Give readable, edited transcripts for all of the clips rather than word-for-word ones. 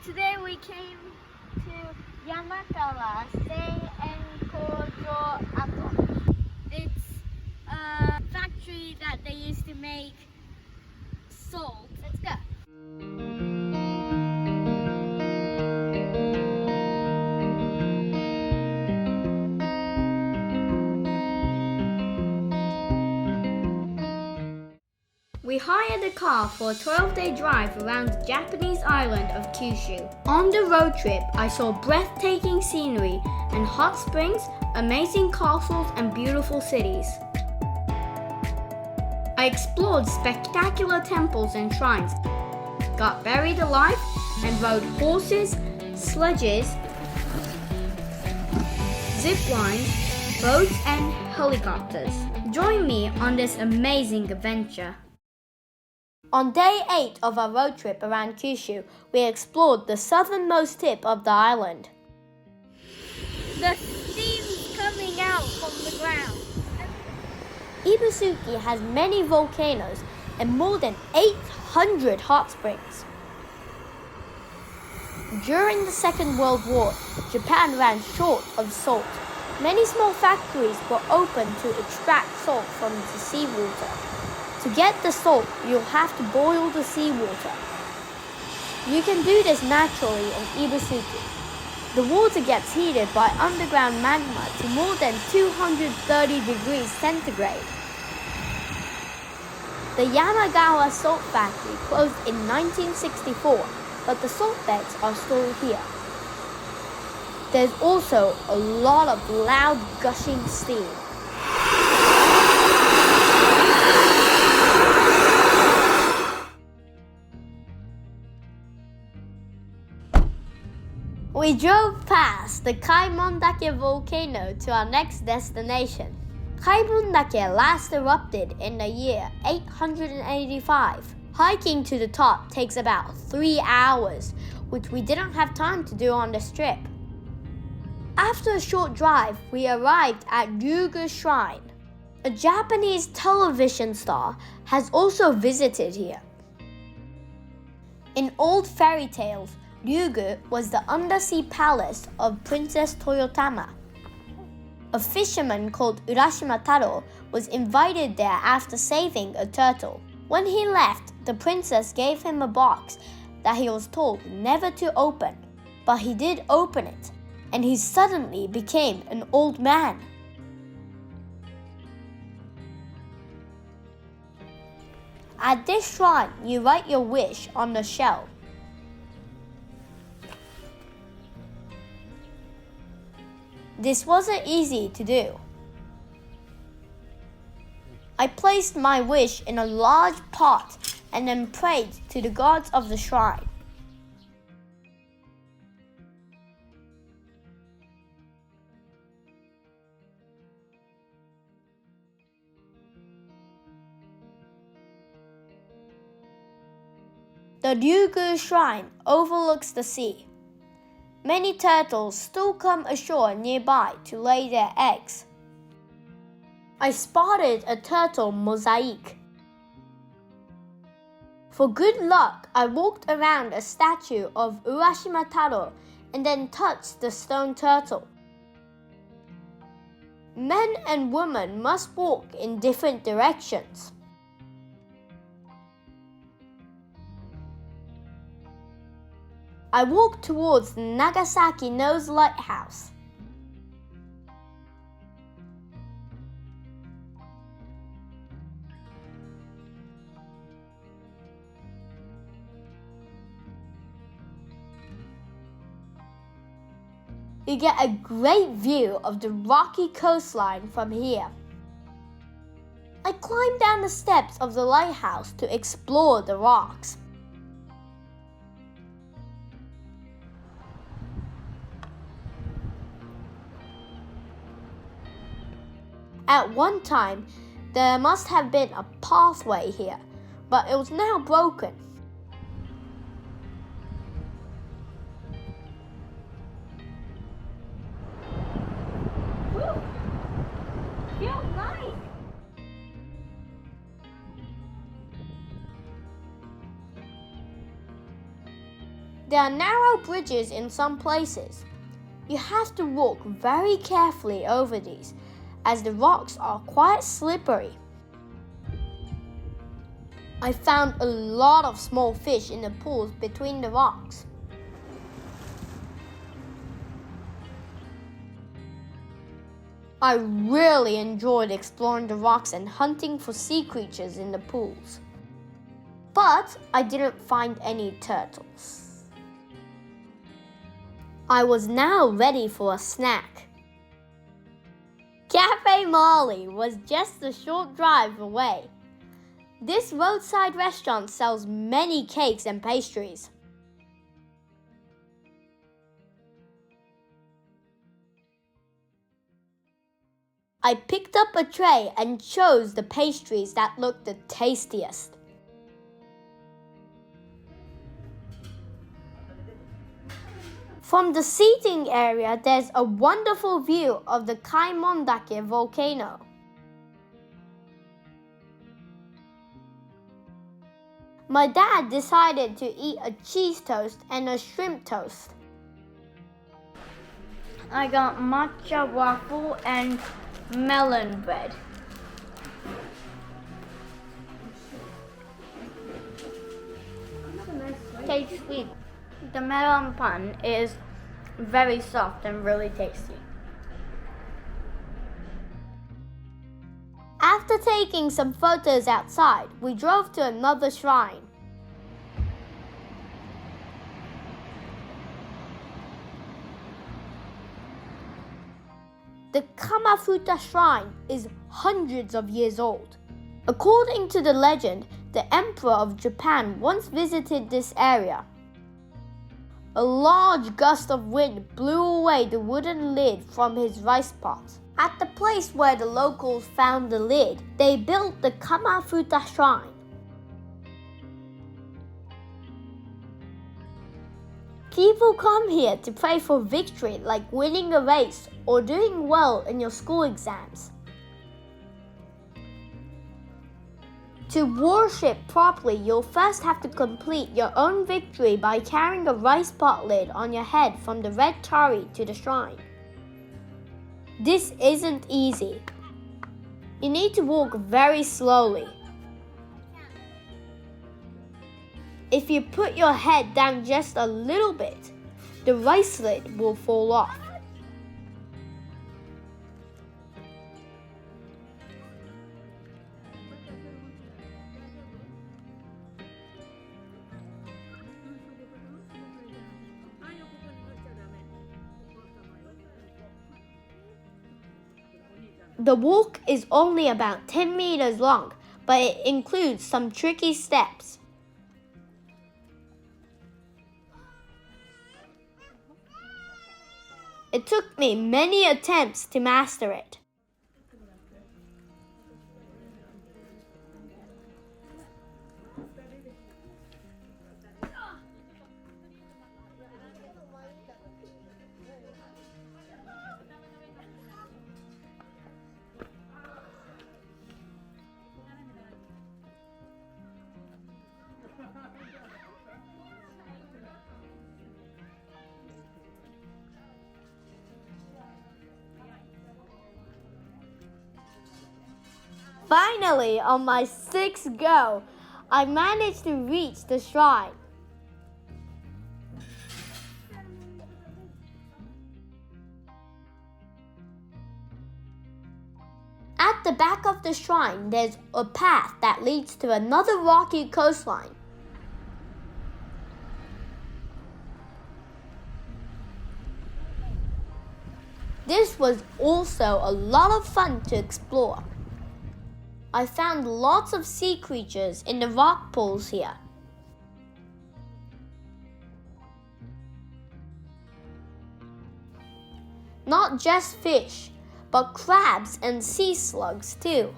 Today we came to Yamakara Seienkojo Ato. It's a factory that they used to make salt. Let's go. We hired a car for a 12-day drive around the Japanese island of Kyushu. On the road trip, I saw breathtaking scenery and hot springs, amazing castles, and beautiful cities. I explored spectacular temples and shrines, got buried alive, and rode horses, sledges, zip lines, boats, and helicopters. Join me on this amazing adventure. On day 8 of our road trip around Kyushu, we explored the southernmost tip of the island. The steam's coming out from the ground. Ibusuki has many volcanoes and more than 800 hot springs. During the Second World War, Japan ran short of salt. Many small factories were opened to extract salt from the seawater. To get the salt, you'll have to boil the seawater. You can do this naturally on Ibusuki. The water gets heated by underground magma to more than 230 degrees centigrade. The Yamagawa salt factory closed in 1964, but the salt beds are still here. There's also a lot of loud gushing steam. We drove past the Kaimondake volcano to our next destination. Kaimondake last erupted in the year 885. Hiking to the top takes about 3 hours, which we didn't have time to do on this trip. After a short drive, we arrived at Ryugu Shrine. A Japanese television star has also visited here. In old fairy tales, Ryugu was the undersea palace of Princess Toyotama. A fisherman called Urashima Taro was invited there after saving a turtle. When he left, the princess gave him a box that he was told never to open, but he did open it, and he suddenly became an old man. At this shrine, you write your wish on the shell. This wasn't easy to do. I placed my wish in a large pot and then prayed to the gods of the shrine. The Ryugu Shrine overlooks the sea. Many turtles still come ashore nearby to lay their eggs. I spotted a turtle mosaic. For good luck, I walked around a statue of Urashima Taro and then touched the stone turtle. Men and women must walk in different directions. I walked towards the Nagasaki Nose Lighthouse. You get a great view of the rocky coastline from here. I climbed down the steps of the lighthouse to explore the rocks. At one time, there must have been a pathway here, but it was now broken. Feels nice. There are narrow bridges in some places. You have to walk very carefully over these, as the rocks are quite slippery. I found a lot of small fish in the pools between the rocks. I really enjoyed exploring the rocks and hunting for sea creatures in the pools. But I didn't find any turtles. I was now ready for a snack. Cafe Marley was just a short drive away. This roadside restaurant sells many cakes and pastries. I picked up a tray and chose the pastries that looked the tastiest. From the seating area, there's a wonderful view of the Kaimondake volcano. My dad decided to eat a cheese toast and a shrimp toast. I got matcha waffle and melon bread. Tastes sweet. The melon bun is very soft and really tasty. After taking some photos outside, we drove to another shrine. The Kamafuta Shrine is hundreds of years old. According to the legend, the Emperor of Japan once visited this area. A large gust of wind blew away the wooden lid from his rice pot. At the place where the locals found the lid, they built the Kamafuta Shrine. People come here to pray for victory, like winning a race or doing well in your school exams. To worship properly, you'll first have to complete your own victory by carrying a rice pot lid on your head from the red torii to the shrine. This isn't easy. You need to walk very slowly. If you put your head down just a little bit, the rice lid will fall off. The walk is only about 10 meters long, but it includes some tricky steps. It took me many attempts to master it. Finally, on my sixth go, I managed to reach the shrine. At the back of the shrine, there's a path that leads to another rocky coastline. This was also a lot of fun to explore. I found lots of sea creatures in the rock pools here. Not just fish, but crabs and sea slugs too.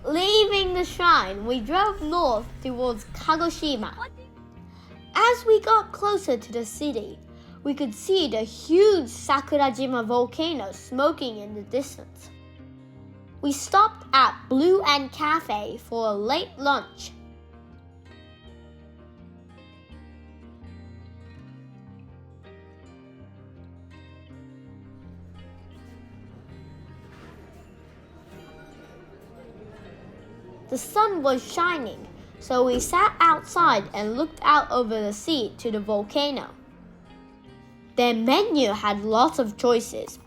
Leaving the shrine, we drove north towards Kagoshima. As we got closer to the city, we could see the huge Sakurajima volcano smoking in the distance. We stopped at Blue Ant Cafe for a late lunch. The sun was shining, so we sat outside and looked out over the sea to the volcano. Their menu had lots of choices.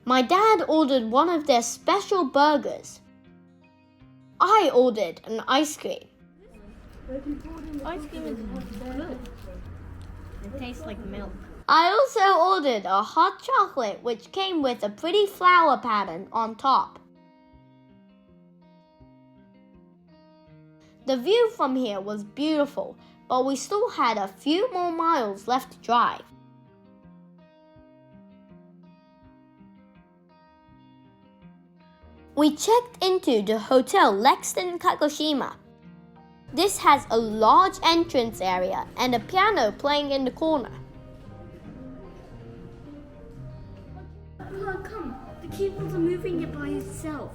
My dad ordered one of their special burgers. I ordered an ice cream. Ice cream is good. It tastes like milk. I also ordered a hot chocolate which came with a pretty flower pattern on top. The view from here was beautiful, but we still had a few more miles left to drive. We checked into the Hotel Lexington Kagoshima. This has a large entrance area and a piano playing in the corner. Come, the keyboards are moving it by itself.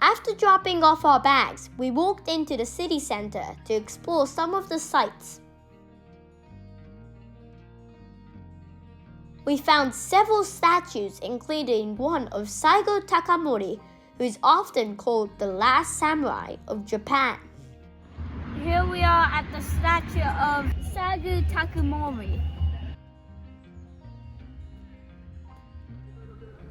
After dropping off our bags, we walked into the city center to explore some of the sights. We found several statues, including one of Saigo Takamori, who is often called the last samurai of Japan. Here we are at the statue of Saigo Takamori.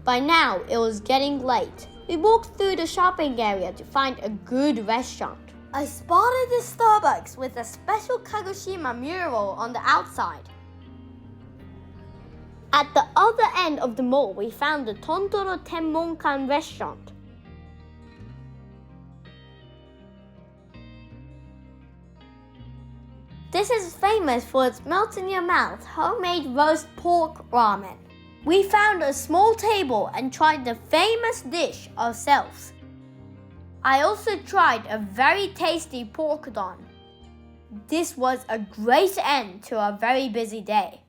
By now, it was getting late. We walked through the shopping area to find a good restaurant. I spotted the Starbucks with a special Kagoshima mural on the outside. At the other end of the mall, we found the Tondoro Tenmonkan restaurant. This is famous for its melt-in-your-mouth homemade roast pork ramen. We found a small table and tried the famous dish ourselves. I also tried a very tasty pork udon. This was a great end to our very busy day.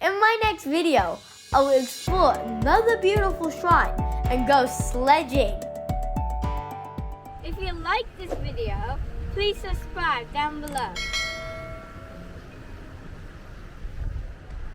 In my next video, I will explore another beautiful shrine and go sledging. If you like this video, please subscribe down below.